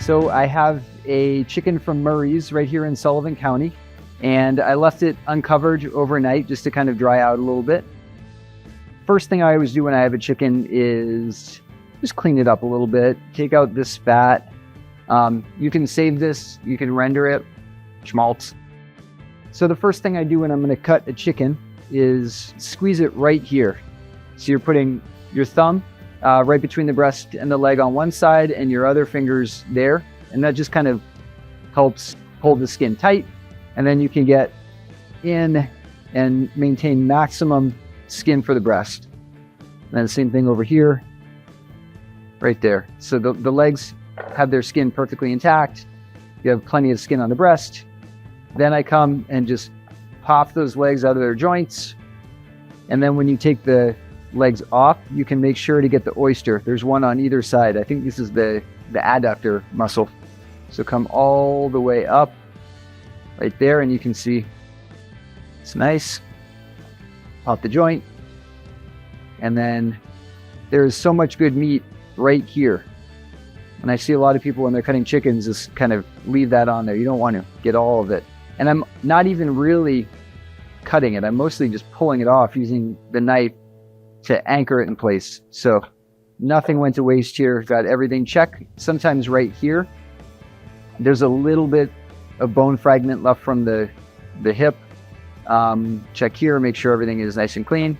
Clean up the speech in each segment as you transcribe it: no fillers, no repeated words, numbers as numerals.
So I have a chicken from Murray's right here in Sullivan County, and I left it uncovered overnight just to kind of dry out a little bit. First thing I always do when I have a chicken is just clean it up a little bit, take out this fat. You can save this, you can render it, schmaltz. So the first thing I do when I'm going to cut a chicken is squeeze it right here. So you're putting your thumb right between the breast and the leg on one side and your other fingers there. And that just kind of helps hold the skin tight. And then you can get in and maintain maximum skin for the breast. And then the same thing over here, right there. So the legs have their skin perfectly intact. You have plenty of skin on the breast. Then I come and just pop those legs out of their joints. And then when you take the legs off, you can make sure to get the oyster. There's one on either side. I think this is the adductor muscle. So come all the way up right there, and you can see it's nice. Pop the joint. And then there's so much good meat right here. And I see a lot of people when they're cutting chickens just kind of leave that on there. You don't want to get all of it. And I'm not even really cutting it. I'm mostly just pulling it off using the knife to anchor it in place. So nothing went to waste here. Got everything checked. Sometimes right here, there's a little bit of bone fragment left from the hip. Check here, make sure everything is nice and clean.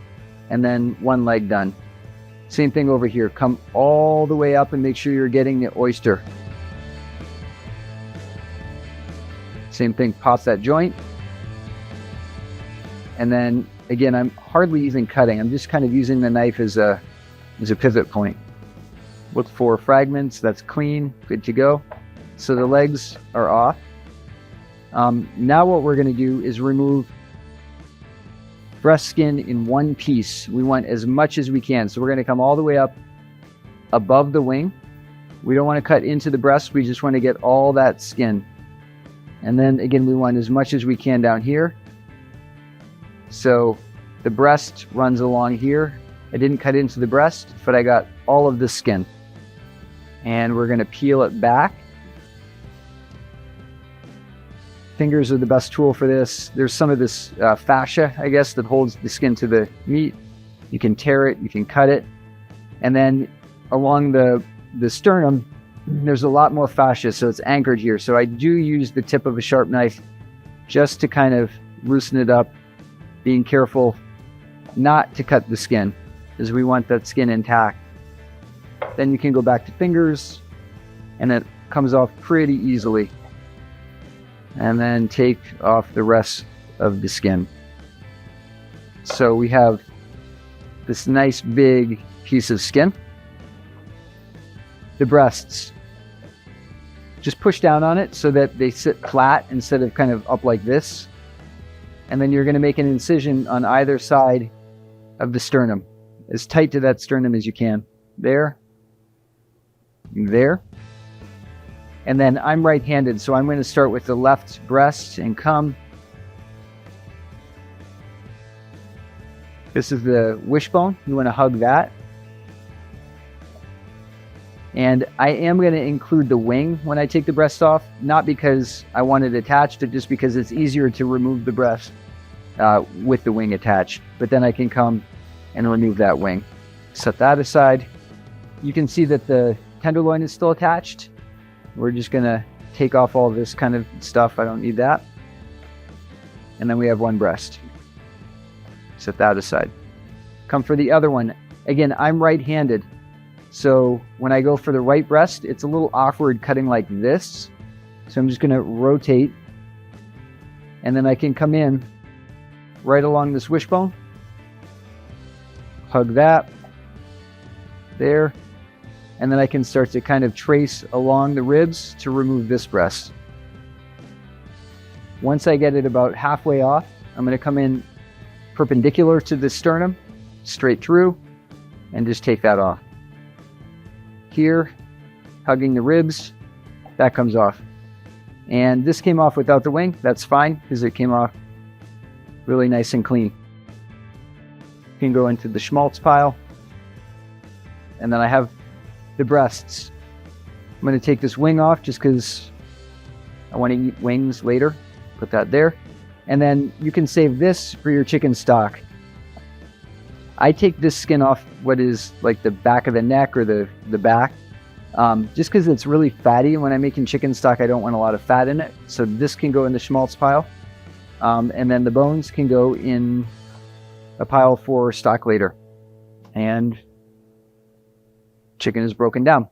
And then one leg done. Same thing over here. Come all the way up and make sure you're getting the oyster. Same thing, pop that joint. And then again, I'm hardly even cutting. I'm just kind of using the knife as a pivot point. Look for fragments. That's clean, good to go. So the legs are off. Now what we're going to do is remove breast skin in one piece. We want as much as we can. So we're going to come all the way up above the wing. We don't want to cut into the breast. We just want to get all that skin. And then again, we want as much as we can down here. So the breast runs along here. I didn't cut into the breast, but I got all of the skin. And we're going to peel it back. Fingers are the best tool for this. There's some of this fascia, I guess, that holds the skin to the meat. You can tear it, you can cut it. And then along the sternum, there's a lot more fascia, so it's anchored here. So I do use the tip of a sharp knife just to kind of loosen it up, being careful not to cut the skin, because we want that skin intact. Then you can go back to fingers, and it comes off pretty easily. And then take off the rest of the skin. So we have this nice big piece of skin. The breasts, just push down on it so that they sit flat instead of kind of up like this. And then you're going to make an incision on either side of the sternum, as tight to that sternum as you can. There, there. And then I'm right-handed, so I'm going to start with the left breast and come. This is the wishbone. You want to hug that. And I am going to include the wing when I take the breast off, not because I want it attached, but just because it's easier to remove the breast with the wing attached. But then I can come and remove that wing. Set that aside. You can see that the tenderloin is still attached. We're just going to take off all this kind of stuff. I don't need that. And then we have one breast. Set that aside. Come for the other one. Again, I'm right-handed. So when I go for the right breast, it's a little awkward cutting like this. So I'm just going to rotate. And then I can come in right along this wishbone. Hug that. There. And then I can start to kind of trace along the ribs to remove this breast. Once I get it about halfway off, I'm going to come in perpendicular to the sternum, straight through, and just take that off. Here, hugging the ribs, that comes off. And this came off without the wing. That's fine, because it came off really nice and clean. You can go into the schmaltz pile. And then I have the breasts. I'm going to take this wing off just because I want to eat wings later. Put that there. And then you can save this for your chicken stock. I take this skin off what is like the back of the neck or the back, just because it's really fatty. And when I'm making chicken stock, I don't want a lot of fat in it. So this can go in the schmaltz pile. And then the bones can go in a pile for stock later. And chicken is broken down.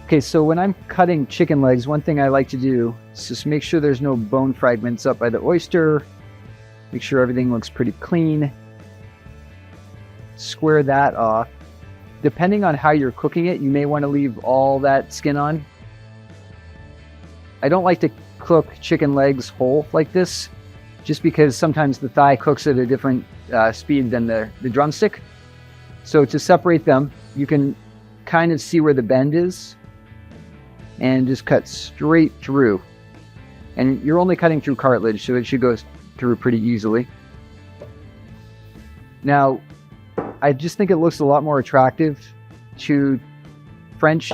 Okay, so when I'm cutting chicken legs, one thing I like to do is just make sure there's no bone fragments up by the oyster. Make sure everything looks pretty clean. Square that off. Depending on how you're cooking it, you may want to leave all that skin on. I don't like to cook chicken legs whole like this, just because sometimes the thigh cooks at a different speed than the drumstick. So to separate them, you can kind of see where the bend is and just cut straight through. And you're only cutting through cartilage, so it should go through pretty easily. Now, I just think it looks a lot more attractive to French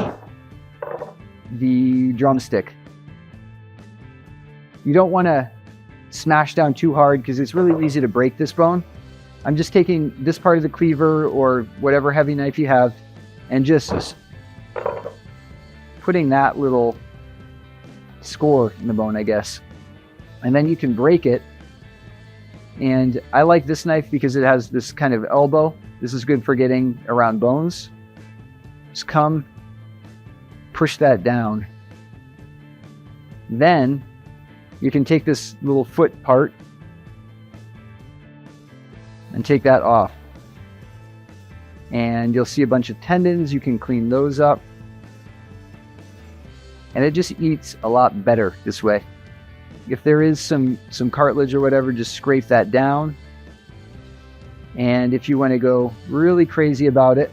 the drumstick. You don't want to smash down too hard because it's really easy to break this bone. I'm just taking this part of the cleaver or whatever heavy knife you have and just putting that little score in the bone, I guess. And then you can break it. And I like this knife because it has this kind of elbow. This is good for getting around bones. Just come, push that down. Then you can take this little foot part and take that off. And you'll see a bunch of tendons. You can clean those up. And it just eats a lot better this way. If there is some cartilage or whatever, just scrape that down. And if you want to go really crazy about it,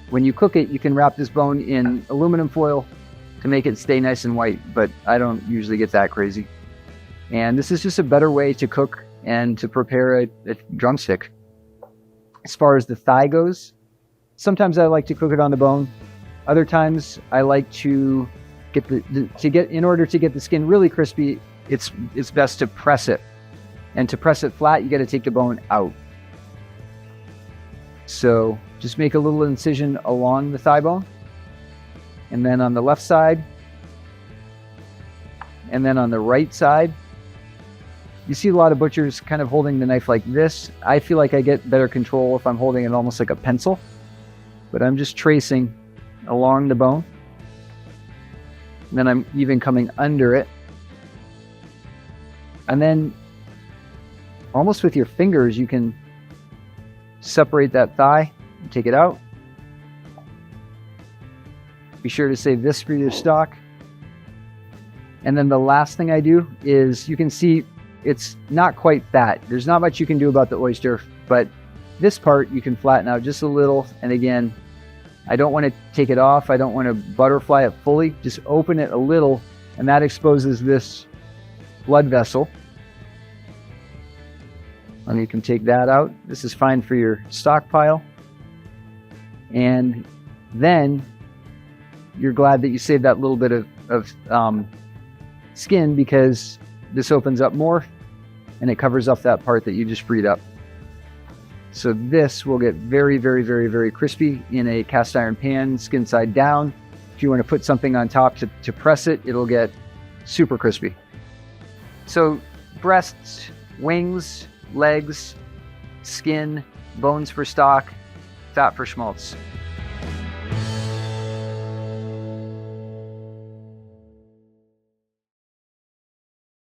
when you cook it, you can wrap this bone in aluminum foil to make it stay nice and white, but I don't usually get that crazy. And this is just a better way to cook and to prepare a drumstick. As far as the thigh goes, sometimes I like to cook it on the bone. Other times I like to in order to get the skin really crispy, it's best to press it. And to press it flat, you got to take the bone out. So just make a little incision along the thigh bone. And then on the left side. And then on the right side. You see a lot of butchers kind of holding the knife like this. I feel like I get better control if I'm holding it almost like a pencil. But I'm just tracing along the bone. And then I'm even coming under it. And then almost with your fingers, you can separate that thigh and take it out. Be sure to save this for your stock. And then the last thing I do is, you can see it's not quite fat. There's not much you can do about the oyster, but this part you can flatten out just a little. And again, I don't want to take it off. I don't want to butterfly it fully. Just open it a little, and that exposes this blood vessel. And you can take that out. This is fine for your stockpile. And then you're glad that you saved that little bit of skin, because this opens up more and it covers up that part that you just freed up. So this will get very, very, very, very crispy in a cast iron pan, skin side down. If you want to put something on top to press it, it'll get super crispy. So breasts, wings, legs, skin, bones for stock, fat for schmaltz.